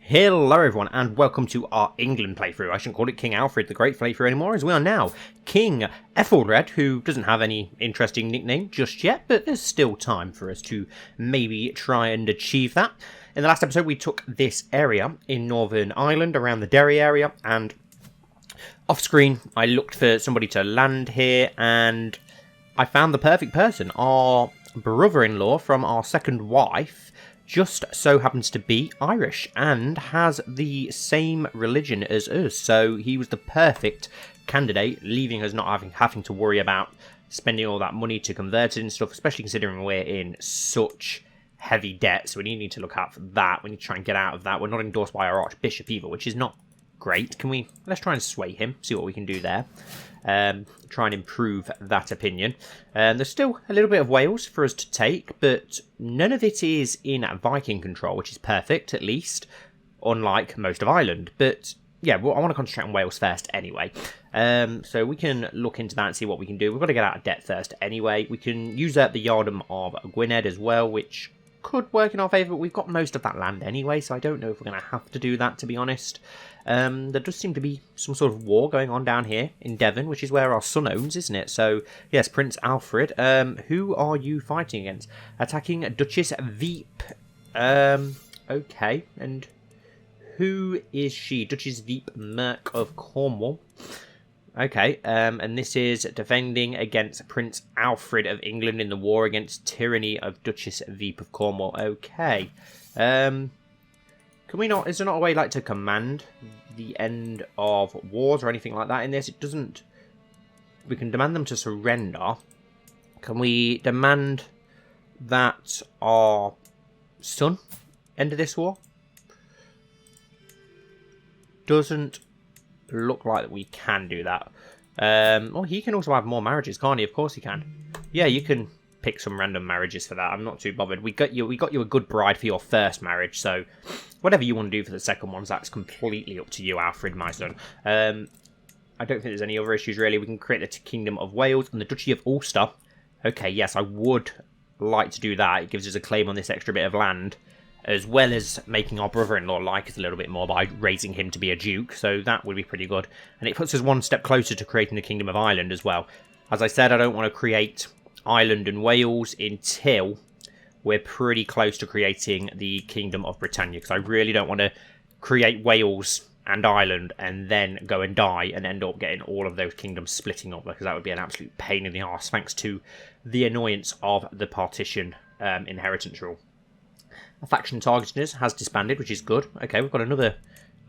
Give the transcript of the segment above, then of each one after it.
Hello everyone and welcome to our England playthrough. I shouldn't call it King Alfred the Great playthrough anymore, as we are now King Ethelred, who doesn't have any interesting nickname just yet, but there's still time for us to maybe try and achieve that. In the last episode we took this area in Northern Ireland around the Derry area, and off screen I looked for somebody to land here and I found the perfect person. Our brother-in-law from our second wife just so happens to be Irish and has the same religion as us, so he was the perfect candidate, leaving us not having to worry about spending all that money to convert it and stuff, especially considering we're in such heavy debt. So we need to look out for that. We need to try and get out of that. We're not endorsed by our Archbishop either, which is not great. Let's try and sway him, see what we can do there. Try and improve that opinion. There's still a little bit of Wales for us to take, but none of it is in Viking control, which is perfect, at least, unlike most of Ireland. But yeah, well, I want to concentrate on Wales first anyway. So we can look into that and see what we can do. We've got to get out of debt first anyway. We can use up the Yardom of Gwynedd as well, which could work in our favour, but we've got most of that land anyway, so I don't know if we're going to have to do that, to be honest. There does seem to be some sort of war going on down here in Devon, which is where our son owns, isn't it? So, yes, Prince Alfred. Who are you fighting against? Attacking Duchess Veep. Okay, and who is she? Duchess Veep Merk of Cornwall. Okay, and this is defending against Prince Alfred of England in the war against tyranny of Duchess Veep of Cornwall. Okay. Can we not... Is there not a way, like, to command the end of wars or anything like that in this? It doesn't... We can demand them to surrender. Can we demand that our son end this war? Doesn't look like we can do that. Oh, he can also have more marriages, can't he? Of course he can. Yeah, you can pick some random marriages for that. I'm not too bothered. We got you a good bride for your first marriage, so whatever you want to do for the second ones, that's completely up to you, Alfred, my son. I don't think there's any other issues really. We can create the Kingdom of Wales and the Duchy of Ulster. Okay, yes, I would like to do that. It gives us a claim on this extra bit of land, as well as making our brother-in-law like us a little bit more by raising him to be a duke, so that would be pretty good. And it puts us one step closer to creating the Kingdom of Ireland as well. As I said, I don't want to create Ireland and Wales until we're pretty close to creating the Kingdom of Britannia, because I really don't want to create Wales and Ireland and then go and die and end up getting all of those kingdoms splitting up, because that would be an absolute pain in the arse, thanks to the annoyance of the partition inheritance rule. A faction targeting us has disbanded, which is good. Okay, we've got another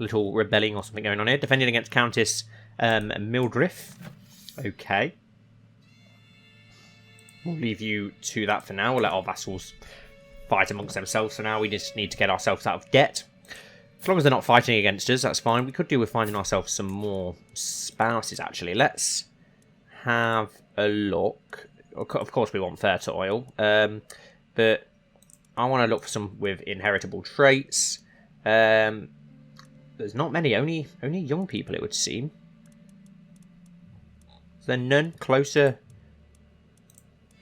little rebelling or something going on here. Defending against Countess Mildrith. Okay. We'll leave you to that for now. We'll let our vassals fight amongst themselves for now. We just need to get ourselves out of debt. As long as they're not fighting against us, that's fine. We could do with finding ourselves some more spouses, actually. Let's have a look. Of course, we want fertile oil. But I want to look for some with inheritable traits. There's not many. Only young people, it would seem. Is there none closer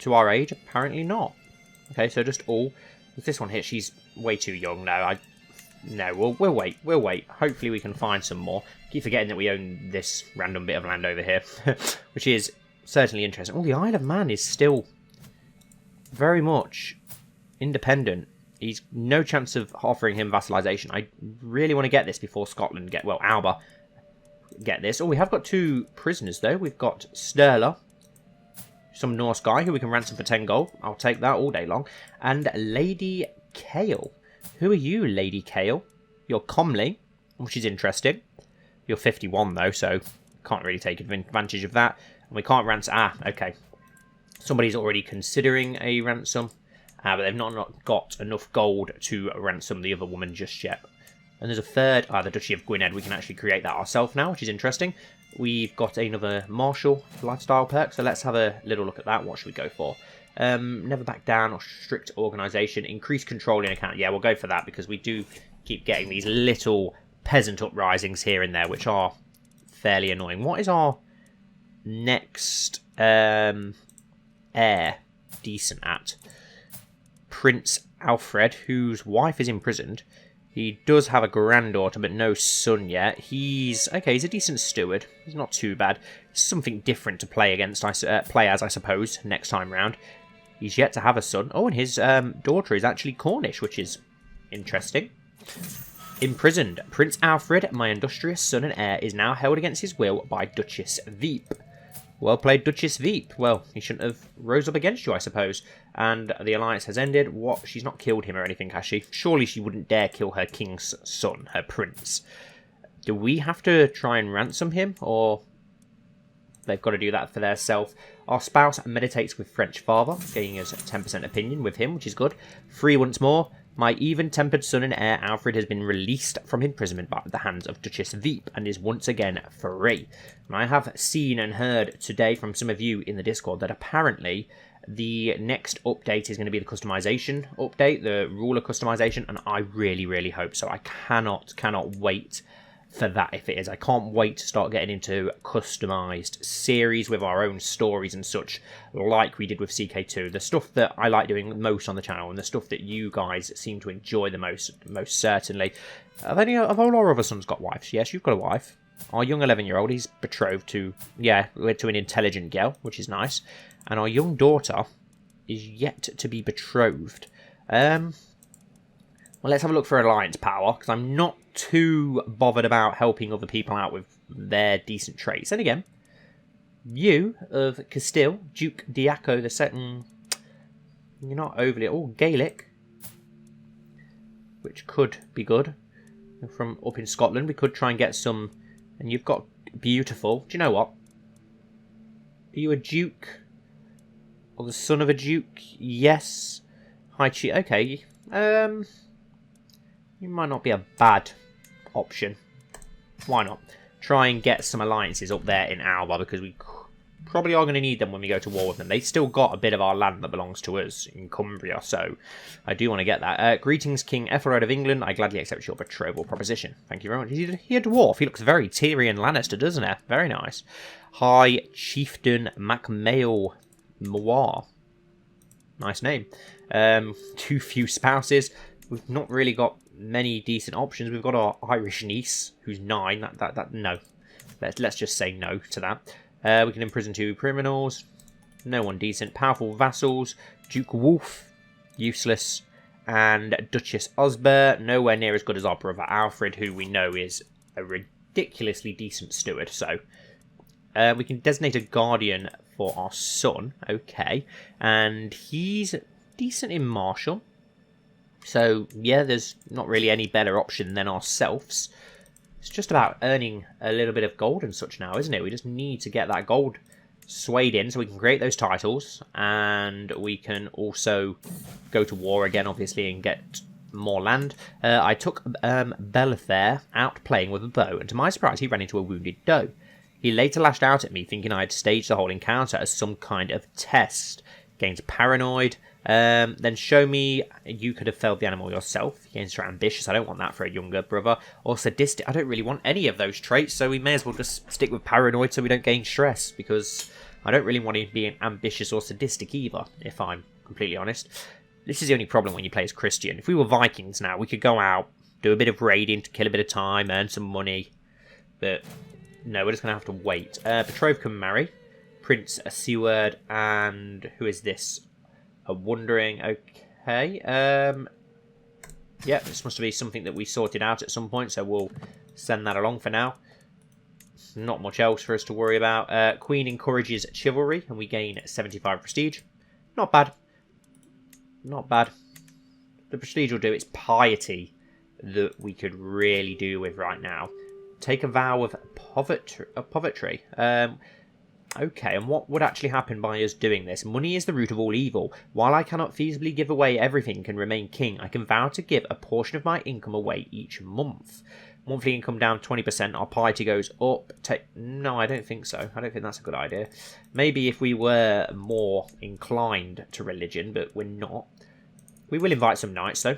to our age? Apparently not. Okay, so just all. With this one here, she's way too young now. No, we'll wait. We'll wait. Hopefully we can find some more. Keep forgetting that we own this random bit of land over here, which is certainly interesting. Oh, the Isle of Man is still very much independent. He's no chance of offering him vassalization. I really want to get this before Scotland Alba get this. Oh, we have got two prisoners though. We've got Sturla, some Norse guy who we can ransom for 10 gold. I'll take that all day long. And Lady Kale. Who are you, Lady Kale? You're comely, which is interesting. You're 51 though, so can't really take advantage of that. And we can't ransom. Ah, okay. Somebody's already considering a ransom. But they've not got enough gold to ransom the other woman just yet. And there's a third, the Duchy of Gwynedd. We can actually create that ourselves now, which is interesting. We've got another martial lifestyle perk, so let's have a little look at that. What should we go for? Never back down or strict organisation. Increase control in account. Yeah, we'll go for that, because we do keep getting these little peasant uprisings here and there, which are fairly annoying. What is our next heir decent at? Prince Alfred, whose wife is imprisoned. He does have a granddaughter, but no son yet. He's okay. He's a decent steward. He's not too bad. Something different to play against. Play as, I suppose, next time round. He's yet to have a son. Oh, and his daughter is actually Cornish, which is interesting. Imprisoned. Prince Alfred, my industrious son and heir, is now held against his will by Duchess Veep. Well played, Duchess Veep. Well, he shouldn't have rose up against you, I suppose. And the alliance has ended. What? She's not killed him or anything, has she? Surely she wouldn't dare kill her king's son, her prince. Do we have to try and ransom him, or they've got to do that for their self? Our spouse meditates with French father, gaining us 10% opinion with him, which is good. Free once more. My even-tempered son and heir, Alfred, has been released from imprisonment by the hands of Duchess Veep and is once again free. And I have seen and heard today from some of you in the Discord that apparently the next update is going to be the customization update, the ruler customization, and I really, really hope so. I cannot wait for that if it is. I can't wait to start getting into customized series with our own stories and such, like we did with CK2. The stuff that I like doing most on the channel, and the stuff that you guys seem to enjoy the most certainly. Have all our other sons got wives? Yes, you've got a wife. Our young 11-year-old, he's betrothed to, to an intelligent girl, which is nice. And our young daughter is yet to be betrothed. Well, let's have a look for alliance power, because I'm not too bothered about helping other people out with their decent traits. And again, you of Castile, Duke Diaco II, you're not overly... Oh, Gaelic, which could be good. From up in Scotland, we could try and get some... And you've got beautiful... Do you know what? Are you a duke? Or the son of a duke? Yes. High Chief... Okay. You might not be a bad option. Why not? Try and get some alliances up there in Alba, because we probably are going to need them when we go to war with them. They've still got a bit of our land that belongs to us in Cumbria, so I do want to get that. Greetings, King Ethelred of England. I gladly accept your betrothal proposition. Thank you very much. Is he a dwarf? He looks very Tyrion Lannister, doesn't he? Very nice. High Chieftain Macmail Moir. Nice name. Too few spouses. We've not really got many decent options. We've got our Irish niece, who's 9. No. Let's just say no to that. We can imprison 2 criminals. No one decent. Powerful vassals. Duke Wolf, useless. And Duchess Osber, nowhere near as good as our brother Alfred, who we know is a ridiculously decent steward. So we can designate a guardian for our son. Okay. And he's decent in martial. So, yeah, there's not really any better option than ourselves. It's just about earning a little bit of gold and such now, isn't it? We just need to get that gold swayed in so we can create those titles. And we can also go to war again, obviously, and get more land. I took Belathair out playing with a bow, and to my surprise, he ran into a wounded doe. He later lashed out at me, thinking I had staged the whole encounter as some kind of test. Gains paranoid. Then show me you could have felled the animal yourself. Gains are ambitious. I don't want that for a younger brother. Or sadistic. I don't really want any of those traits, so we may as well just stick with paranoid so we don't gain stress, because I don't really want him being ambitious or sadistic either, if I'm completely honest. This is the only problem when you play as Christian. If we were Vikings now, we could go out, do a bit of raiding to kill a bit of time, earn some money. But no, we're just going to have to wait. Betrothed can marry. Prince Seward, and who is this? A wandering. Okay. Yeah, this must be something that we sorted out at some point, so we'll send that along for now. Not much else for us to worry about. Queen encourages chivalry, and we gain 75 prestige. Not bad. Not bad. The prestige will do. It's piety that we could really do with right now. Take a vow of poverty. Okay, and what would actually happen by us doing this? Money is the root of all evil. While I cannot feasibly give away everything and remain king, I can vow to give a portion of my income away each month. Monthly income down 20%, our piety goes up. No, I don't think so. I don't think that's a good idea. Maybe if we were more inclined to religion, but we're not. We will invite some knights, though.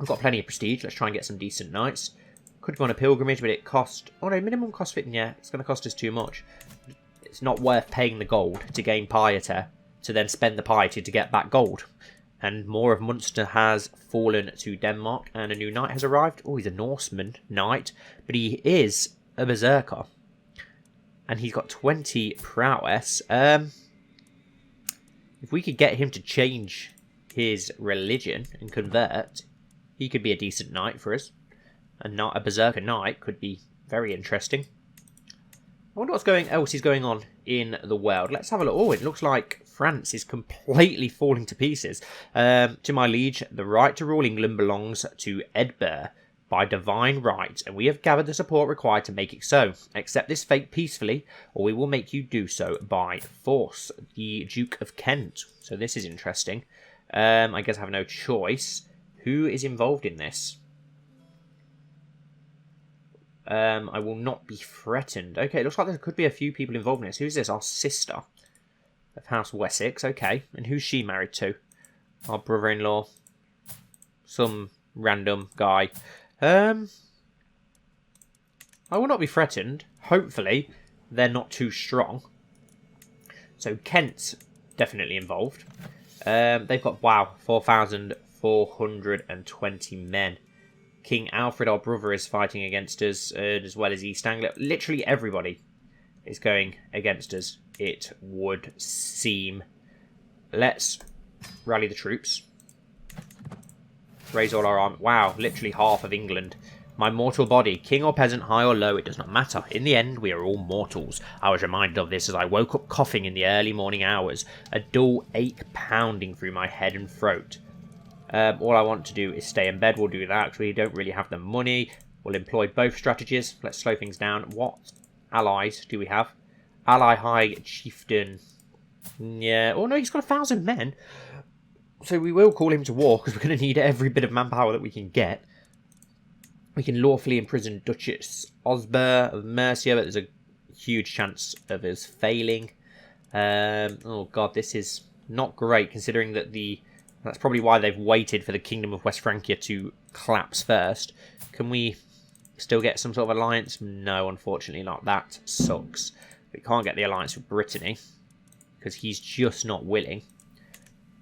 I've got plenty of prestige. Let's try and get some decent knights. Could go on a pilgrimage, but it cost... Oh, no, minimum cost fit. Yeah, it's going to cost us too much. It's not worth paying the gold to gain piety, to then spend the piety to get back gold. And more of Munster has fallen to Denmark, and a new knight has arrived. Oh, he's a Norseman knight, but he is a berserker. And he's got 20 prowess. If we could get him to change his religion and convert, he could be a decent knight for us. And not a berserker knight could be very interesting. I wonder what's else is going on in the world. Let's have a look. Oh, it looks like France is completely falling to pieces. To my liege, the right to rule England belongs to Edinburgh by divine right, and we have gathered the support required to make it so. Accept this fate peacefully, or we will make you do so by force. The Duke of Kent. So this is interesting. I guess I have no choice. Who is involved in this? I will not be threatened. Okay, it looks like there could be a few people involved in this. Who's this? Our sister of House Wessex. Okay, and who's she married to? Our brother-in-law. Some random guy. I will not be threatened. Hopefully, they're not too strong. So Kent's definitely involved. They've got, wow, 4,420 men. King Alfred, our brother, is fighting against us, as well as East Anglia. Literally everybody is going against us, it would seem. Let's rally the troops. Raise all our army. Wow, literally half of England. My mortal body, king or peasant, high or low, it does not matter. In the end, we are all mortals. I was reminded of this as I woke up coughing in the early morning hours, a dull ache pounding through my head and throat. All I want to do is stay in bed. We'll do that because we don't really have the money. We'll employ both strategies. Let's slow things down. What allies do we have? Ally High Chieftain. Yeah. Oh, no, he's got 1,000 men. So we will call him to war because we're going to need every bit of manpower that we can get. We can lawfully imprison Duchess Osber of Mercia, but there's a huge chance of us failing. Oh, God, this is not great considering that that's probably why they've waited for the Kingdom of West Francia to collapse first. Can we still get some sort of alliance? No, unfortunately not. That sucks. We can't get the alliance with Brittany because he's just not willing.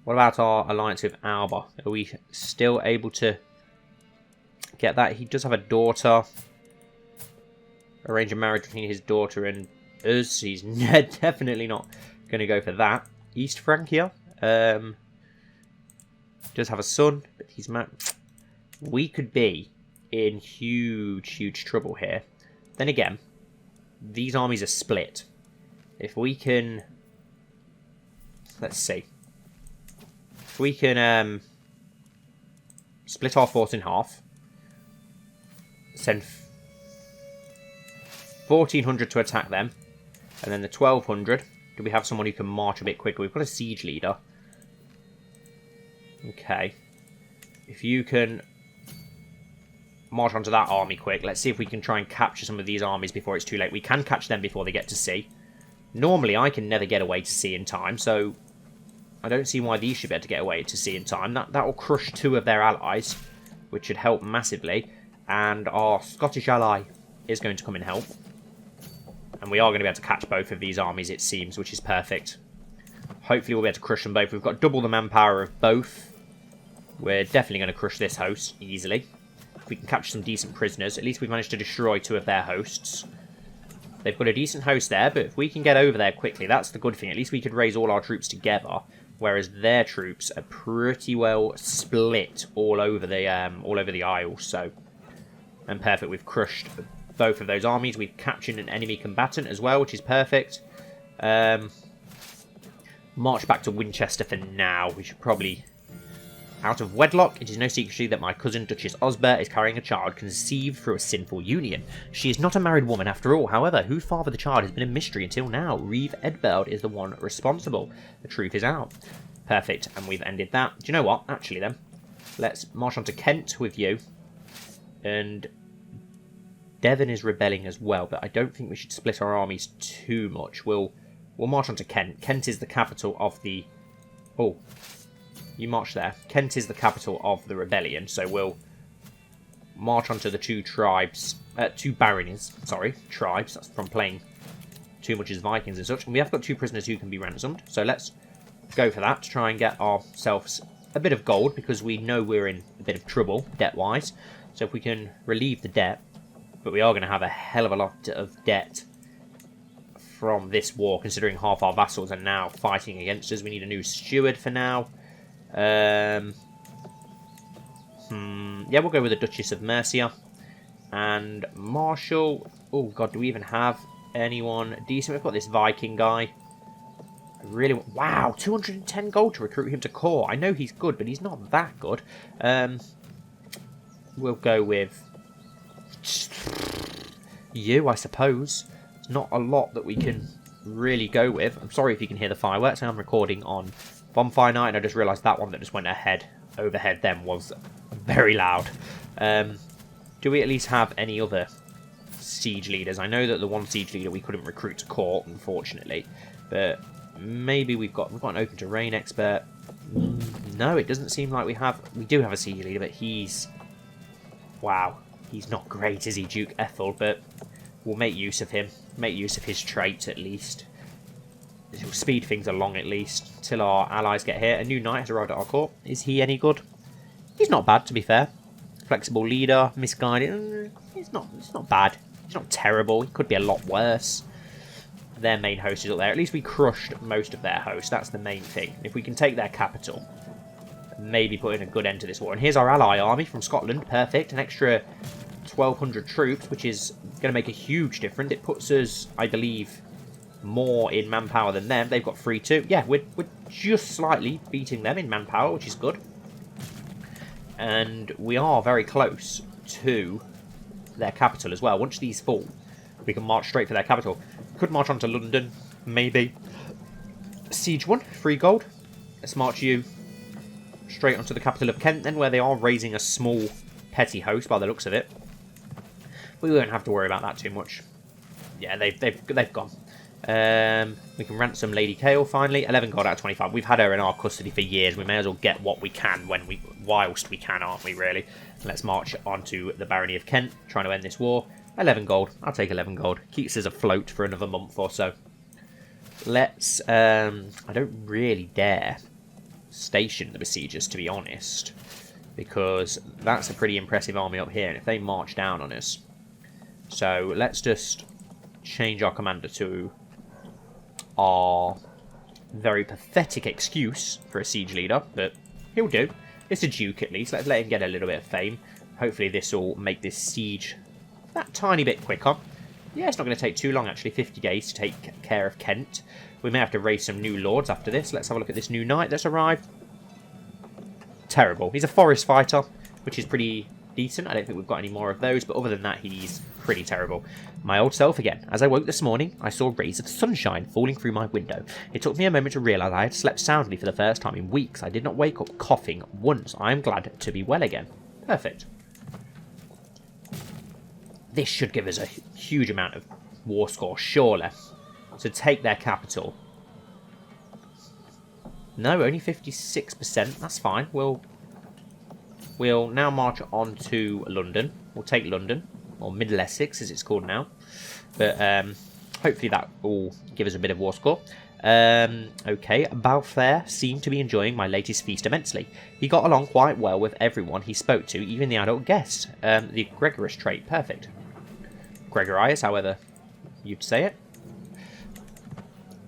What about our alliance with Alba? Are we still able to get that? He does have a daughter. Arrange a marriage between his daughter and us. He's definitely not going to go for that. East Francia. Does have a son, but he's married. We could be in huge trouble here. Then again, these armies are split. If we can, let's see, if we can split our force in half, send 1,400 to attack them, and then the 1,200. Do we have someone who can march a bit quicker? We've got a siege leader. Okay. If you can march onto that army quick. Let's see if we can try and capture some of these armies before it's too late. We can catch them before they get to sea. Normally, I can never get away to sea in time, so I don't see why these should be able to get away to sea in time. That will crush 2 of their allies, which should help massively. And our Scottish ally is going to come and help. And we are going to be able to catch both of these armies, it seems, which is perfect. Hopefully we'll be able to crush them both. We've got double the manpower of both. We're definitely going to crush this host easily. If we can capture some decent prisoners, at least we've managed to destroy 2 of their hosts. They've got a decent host there, but if we can get over there quickly, that's the good thing. At least we could raise all our troops together, whereas their troops are pretty well split all over the Isle. So, and perfect. We've crushed both of those armies. We've captured an enemy combatant as well, which is perfect. March back to Winchester for now. We should probably... Out of wedlock, it is no secret that my cousin Duchess Osber is carrying a child conceived through a sinful union. She is not a married woman after all. However, who fathered the child has been a mystery until now. Reeve Edbeld is the one responsible. The truth is out. Perfect, and we've ended that. Do you know what? Actually then, let's march on to Kent with you. And Devon is rebelling as well, but I don't think we should split our armies too much. We'll march on to Kent. Kent is the capital of the... Oh... You march there. Kent is the capital of the rebellion, so we'll march onto the 2 tribes, 2 baronies, sorry, tribes. That's from playing too much as Vikings and such. And we have got 2 prisoners who can be ransomed, so let's go for that to try and get ourselves a bit of gold because we know we're in a bit of trouble debt-wise. So if we can relieve the debt, but we are going to have a hell of a lot of debt from this war, considering half our vassals are now fighting against us. We need a new steward for now. Yeah, we'll go with the Duchess of Mercia. And Marshal. Oh, God, do we even have anyone decent? We've got this Viking guy. Wow, 210 gold to recruit him to corps. I know he's good, but he's not that good. We'll go with you, I suppose. It's not a lot that we can really go with. I'm sorry if you can hear the fireworks. I'm recording on bonfire night, and I just realised that one that just went overhead then was very loud. Do we at least have any other siege leaders? I know that the one siege leader we couldn't recruit to court, unfortunately, but maybe we've got an open terrain expert. No, it doesn't seem like we have. We do have a siege leader, but wow, he's not great, is he, Duke Ethel? But we'll make use of him. Make use of his trait at least. It'll speed things along at least till our allies get here. A new knight has arrived at our court. Is he any good? He's not bad, to be fair. Flexible leader, misguided. It's not bad. He's not terrible. He could be a lot worse. Their main host is up there. At least we crushed most of their host. That's the main thing. If we can take their capital, maybe put in a good end to this war. And here's our ally army from Scotland. Perfect. An extra 1,200 troops, which is going to make a huge difference. It puts us, I believe, more in manpower than them. They've got 3-2. Yeah, we're just slightly beating them in manpower, which is good. And we are very close to their capital as well. Once these fall, we can march straight for their capital. Could march on to London, maybe. Siege 1, 3 gold. Let's march you straight onto the capital of Kent then, where they are raising a small petty host by the looks of it. We won't have to worry about that too much. Yeah, they've gone. We can ransom Lady Kale finally. 11 gold out of 25. We've had her in our custody for years. We may as well get what we can whilst we can, aren't we, really? Let's march on to the Barony of Kent, trying to end this war. 11 gold. I'll take 11 gold. Keeps us afloat for another month or so. Let's... I don't really dare station the besiegers, to be honest, because that's a pretty impressive army up here, and if they march down on us... So, let's just change our commander to our very pathetic excuse for a siege leader, but he'll do. It's a duke at least. Let's let him get a little bit of fame. Hopefully this will make this siege that tiny bit quicker. Yeah, it's not going to take too long, actually. 50 days to take care of Kent. We may have to raise some new lords after this. Let's have a look at this new knight that's arrived. Terrible. He's a forest fighter, which is pretty decent. I don't think we've got any more of those, but other than that, he's pretty terrible. My old self again. As I woke this morning, I saw rays of sunshine falling through my window. It took me a moment to realise I had slept soundly for the first time in weeks. I did not wake up coughing once. I am glad to be well again. Perfect. This should give us a huge amount of war score, surely. To take their capital. No, only 56%. That's fine. We'll now march on to London. We'll take London, or Middle Essex as it's called now. But hopefully that will give us a bit of war score. Okay, Balfair seemed to be enjoying my latest feast immensely. He got along quite well with everyone he spoke to, even the adult guests. The Gregorious trait, perfect. Gregorious, however you'd say it.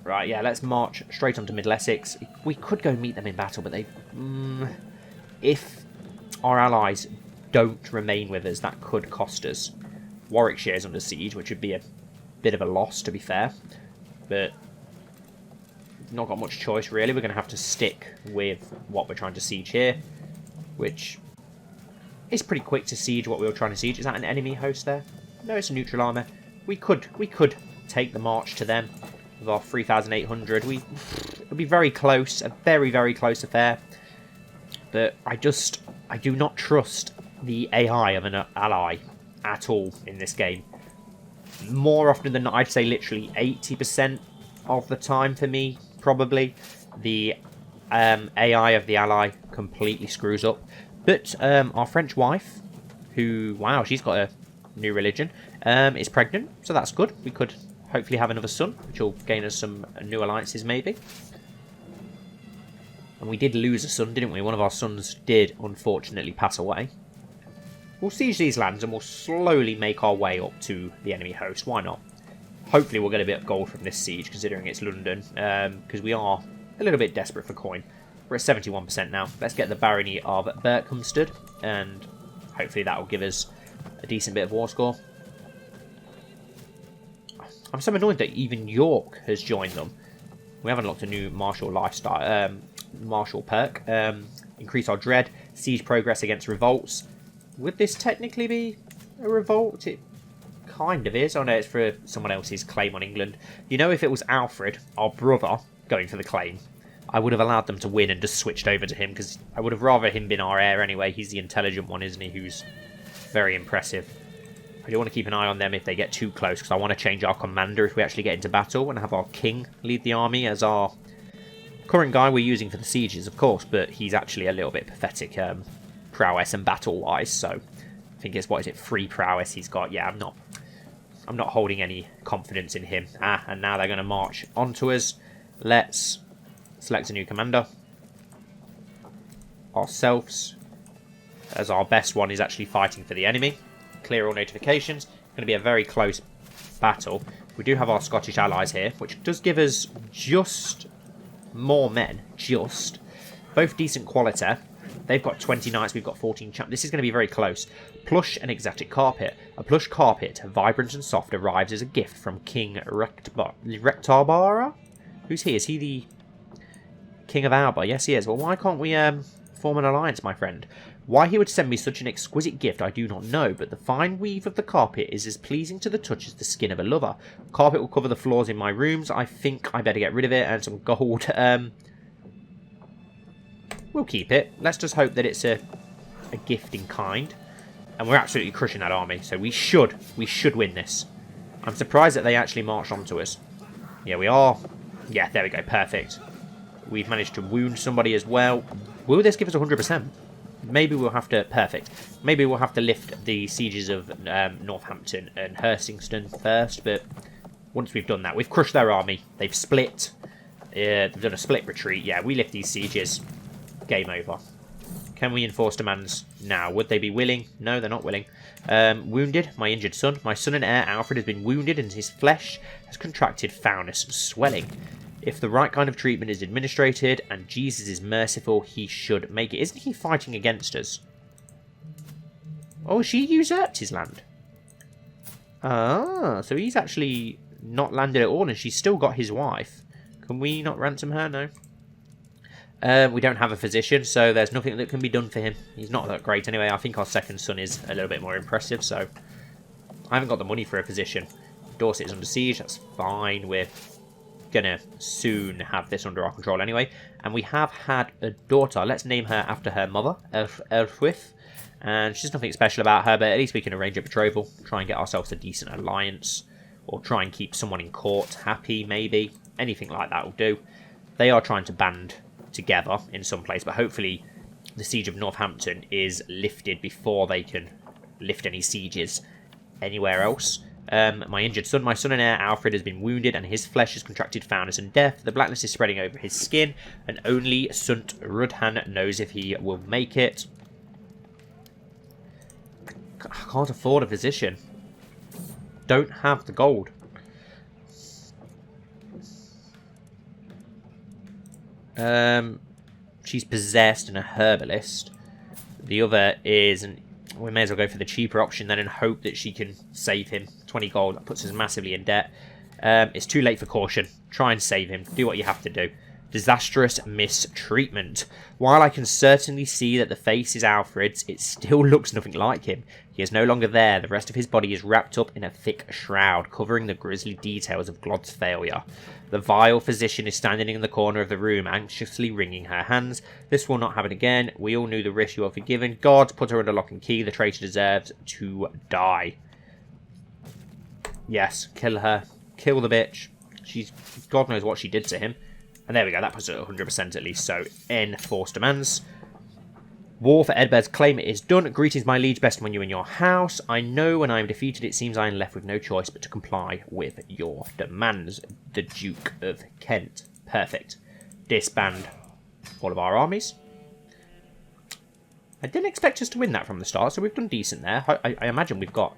Right, yeah, let's march straight onto Middle Essex. We could go meet them in battle, but they... if our allies don't remain with us, that could cost us. Warwickshire is under siege, which would be a bit of a loss, to be fair. But not got much choice, really. We're going to have to stick with what we're trying to siege here, which is pretty quick to siege what we were trying to siege. Is that an enemy host there? No, it's a neutral army. We could take the march to them with our 3,800. It would be very close, a very, very close affair. But I do not trust the AI of an ally at all in this game. More often than not, I'd say literally 80% of the time for me, probably, the AI of the ally completely screws up. But our French wife, who, wow, she's got a new religion, is pregnant, so that's good. We could hopefully have another son, which will gain us some new alliances, maybe. And we did lose a son, didn't we? One of our sons did, unfortunately, pass away. We'll siege these lands and we'll slowly make our way up to the enemy host. Why not? Hopefully we'll get a bit of gold from this siege, considering it's London. Because we are a little bit desperate for coin. We're at 71% now. Let's get the barony of Berkhamsted. And hopefully that will give us a decent bit of war score. I'm so annoyed that even York has joined them. We haven't unlocked a new martial lifestyle, martial perk. Increase our dread, siege progress against revolts. Would this technically be a revolt? It kind of is. Oh no, it's for someone else's claim on England. You know, if it was Alfred, our brother, going for the claim, I would have allowed them to win and just switched over to him, because I would have rather him been our heir anyway. He's the intelligent one, isn't he? Who's very impressive. I do want to keep an eye on them if they get too close, because I want to change our commander if we actually get into battle and have our king lead the army as our current guy we're using for the sieges, of course, but he's actually a little bit pathetic prowess and battle-wise, so I think it's, what is it, 3 prowess he's got. Yeah, I'm not holding any confidence in him. And now they're going to march onto us. Let's select a new commander. Ourselves, as our best one, is actually fighting for the enemy. Clear all notifications. It's going to be a very close battle. We do have our Scottish allies here, which does give us just more men. Just. Both decent quality. They've got 20 knights, we've got 14 champs. This is going to be very close. Plush and exotic carpet. A plush carpet, vibrant and soft, arrives as a gift from King Rectarbara? Who's he? Is he the King of Alba? Yes, he is. Well, why can't we form an alliance, my friend? Why he would send me such an exquisite gift, I do not know, but the fine weave of the carpet is as pleasing to the touch as the skin of a lover. Carpet will cover the floors in my rooms. I think I better get rid of it, and some gold. We'll keep it. Let's just hope that it's a gift in kind. And we're absolutely crushing that army, so we should win this. I'm surprised that they actually marched onto us. Yeah, we are. Yeah, there we go, perfect. We've managed to wound somebody as well. Will this give us 100%? Maybe we'll have to... Perfect. Maybe we'll have to lift the sieges of Northampton and Hursingston first, but once we've done that, we've crushed their army. They've split. They've done a split retreat. Yeah, we lift these sieges. Game over. Can we enforce demands now? Would they be willing? No, they're not willing. Wounded. My injured son. My son and heir Alfred has been wounded and his flesh has contracted foulness and swelling. If the right kind of treatment is administered and Jesus is merciful, he should make it. Isn't he fighting against us? Oh, she usurped his land. Ah, so he's actually not landed at all and she's still got his wife. Can we not ransom her? No. We don't have a physician, so there's nothing that can be done for him. He's not that great anyway. I think our second son is a little bit more impressive, so I haven't got the money for a physician. Dorset is under siege. That's fine. We're going to soon have this under our control anyway. And we have had a daughter. Let's name her after her mother, Elfwith. And she's nothing special about her, but at least we can arrange a betrothal. Try and get ourselves a decent alliance. Or try and keep someone in court happy, maybe. Anything like that will do. They are trying to band together in some place, but hopefully the siege of Northampton is lifted before they can lift any sieges anywhere else. My injured son, my son and heir Alfred has been wounded and his flesh has contracted foulness and death. The blackness is spreading over his skin and only Sunt Rudhan knows if he will make it. I can't afford a physician. Don't have the gold. She's possessed and a herbalist. The other is, and we may as well go for the cheaper option then and hope that she can save him. 20 gold, that puts us massively in debt. It's too late for caution. Try and save him. Do what you have to do. Disastrous mistreatment. While I can certainly see that the face is Alfred's, it still looks nothing like him. He is no longer there. The rest of his body is wrapped up in a thick shroud, covering the grisly details of Glod's failure. The vile physician is standing in the corner of the room, anxiously wringing her hands. This will not happen again. We all knew the risk you are forgiven. God, put her under lock and key. The traitor deserves to die. Yes, kill her. Kill the bitch. She's... God knows what she did to him. And there we go, that puts it at 100% at least. So, enforce demands. War for Edberd's claim is done. Greetings, my liege, best when you in your house. I know when I am defeated, it seems I am left with no choice but to comply with your demands. The Duke of Kent. Perfect. Disband. all of our armies. I didn't expect us to win that from the start, so we've done decent there. I imagine we've got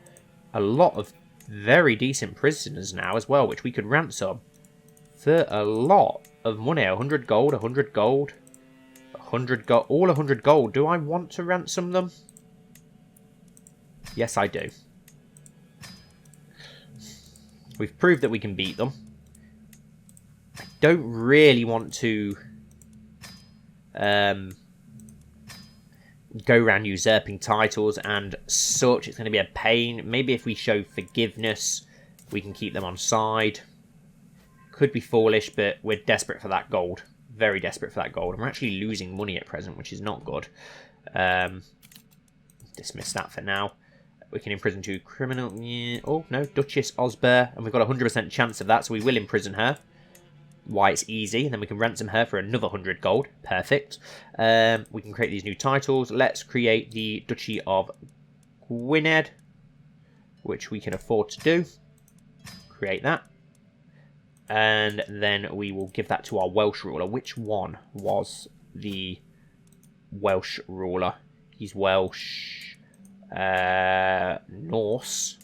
a lot of very decent prisoners now as well, which we could ransom for a lot of money. 100 gold, 100 gold, 100 gold, all 100 gold. Do I want to ransom them? Yes, I do. We've proved that we can beat them. I don't really want to go around usurping titles and such. It's going to be a pain. Maybe if we show forgiveness, we can keep them on side. Could be foolish, but we're desperate for that gold. Very desperate for that gold. And we're actually losing money at present, which is not good. Dismiss that for now. We can imprison two criminal... Yeah. Oh, no. Duchess Osber. And we've got a 100% chance of that, so we will imprison her. Why, it's easy. And then we can ransom her for another 100 gold. Perfect. We can create these new titles. Let's create the Duchy of Gwynedd, which we can afford to do. Create that. And then we will give that to our Welsh ruler. Which one was the Welsh ruler? He's Welsh, Norse,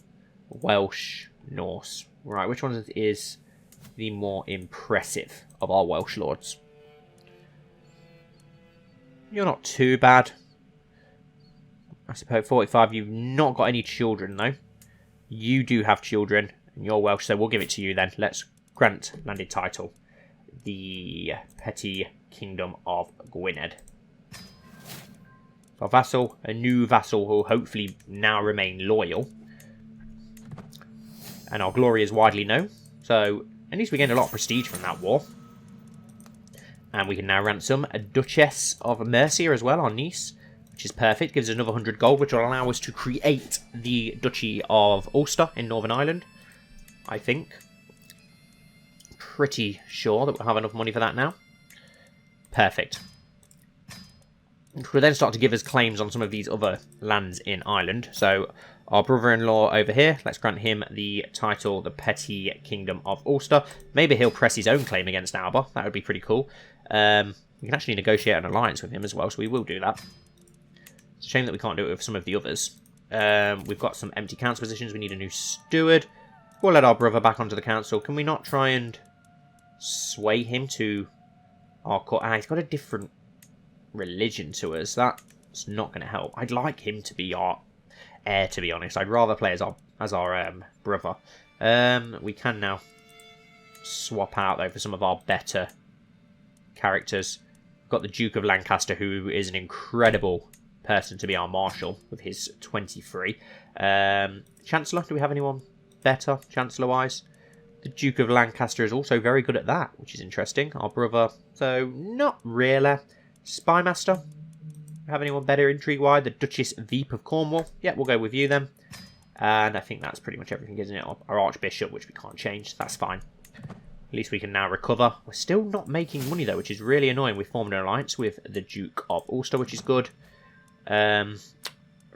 Welsh, Norse. Right, which one is the more impressive of our Welsh lords? You're not too bad. I suppose 45, you've not got any children though. You do have children, and you're Welsh, so we'll give it to you then. Let's grant landed title. The Petty Kingdom of Gwynedd. Our vassal, a new vassal who will hopefully now remain loyal. And our glory is widely known. So, at least we gained a lot of prestige from that war. And we can now ransom a Duchess of Mercia as well, our niece. Which is perfect. Gives us another 100 gold, which will allow us to create the Duchy of Ulster in Northern Ireland. I think. Pretty sure that we'll have enough money for that now. Perfect. Which will then start to give us claims on some of these other lands in Ireland. So, our brother-in-law over here, let's grant him the title, the Petty Kingdom of Ulster. Maybe he'll press his own claim against Alba. That would be pretty cool. We can actually negotiate an alliance with him as well, so we will do that. It's a shame that we can't do it with some of the others. We've got some empty council positions. We need a new steward. We'll let our brother back onto the council. Can we not try and sway him to our court? He's got a different religion to us. That's not going to help. I'd like him to be our heir, to be honest. I'd rather play as our brother. We can now swap out though for some of our better characters. We've got the Duke of Lancaster, who is an incredible person to be our marshal with his 23. Chancellor, do we have anyone better Chancellor wise? The Duke of Lancaster is also very good at that, which is interesting. Our brother, so not really. Spymaster, have anyone better intrigue-wise? The Duchess Veep of Cornwall. Yeah, we'll go with you then. And I think that's pretty much everything, isn't it? Our Archbishop, which we can't change. That's fine. At least we can now recover. We're still not making money, though, which is really annoying. We've formed an alliance with the Duke of Ulster, which is good. I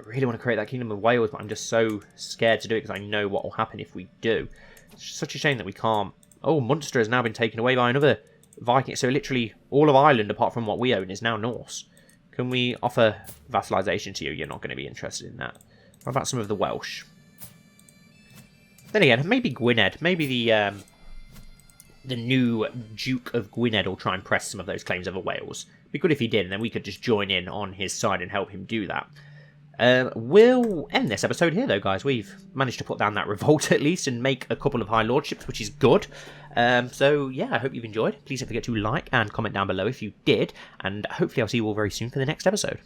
really want to create that Kingdom of Wales, but I'm just so scared to do it because I know what will happen if we do. It's such a shame that we can't... Oh, Munster has now been taken away by another Viking. So literally all of Ireland, apart from what we own, is now Norse. Can we offer vassalization to you? You're not going to be interested in that. What about some of the Welsh? Then again, maybe Gwynedd. Maybe the new Duke of Gwynedd will try and press some of those claims over Wales. It'd be good if he did, and then we could just join in on his side and help him do that. We'll end this episode here, though, guys. We've managed to put down that revolt, at least, and make a couple of high lordships, which is good. So, yeah, I hope you've enjoyed. Please don't forget to like and comment down below if you did, and hopefully I'll see you all very soon for the next episode.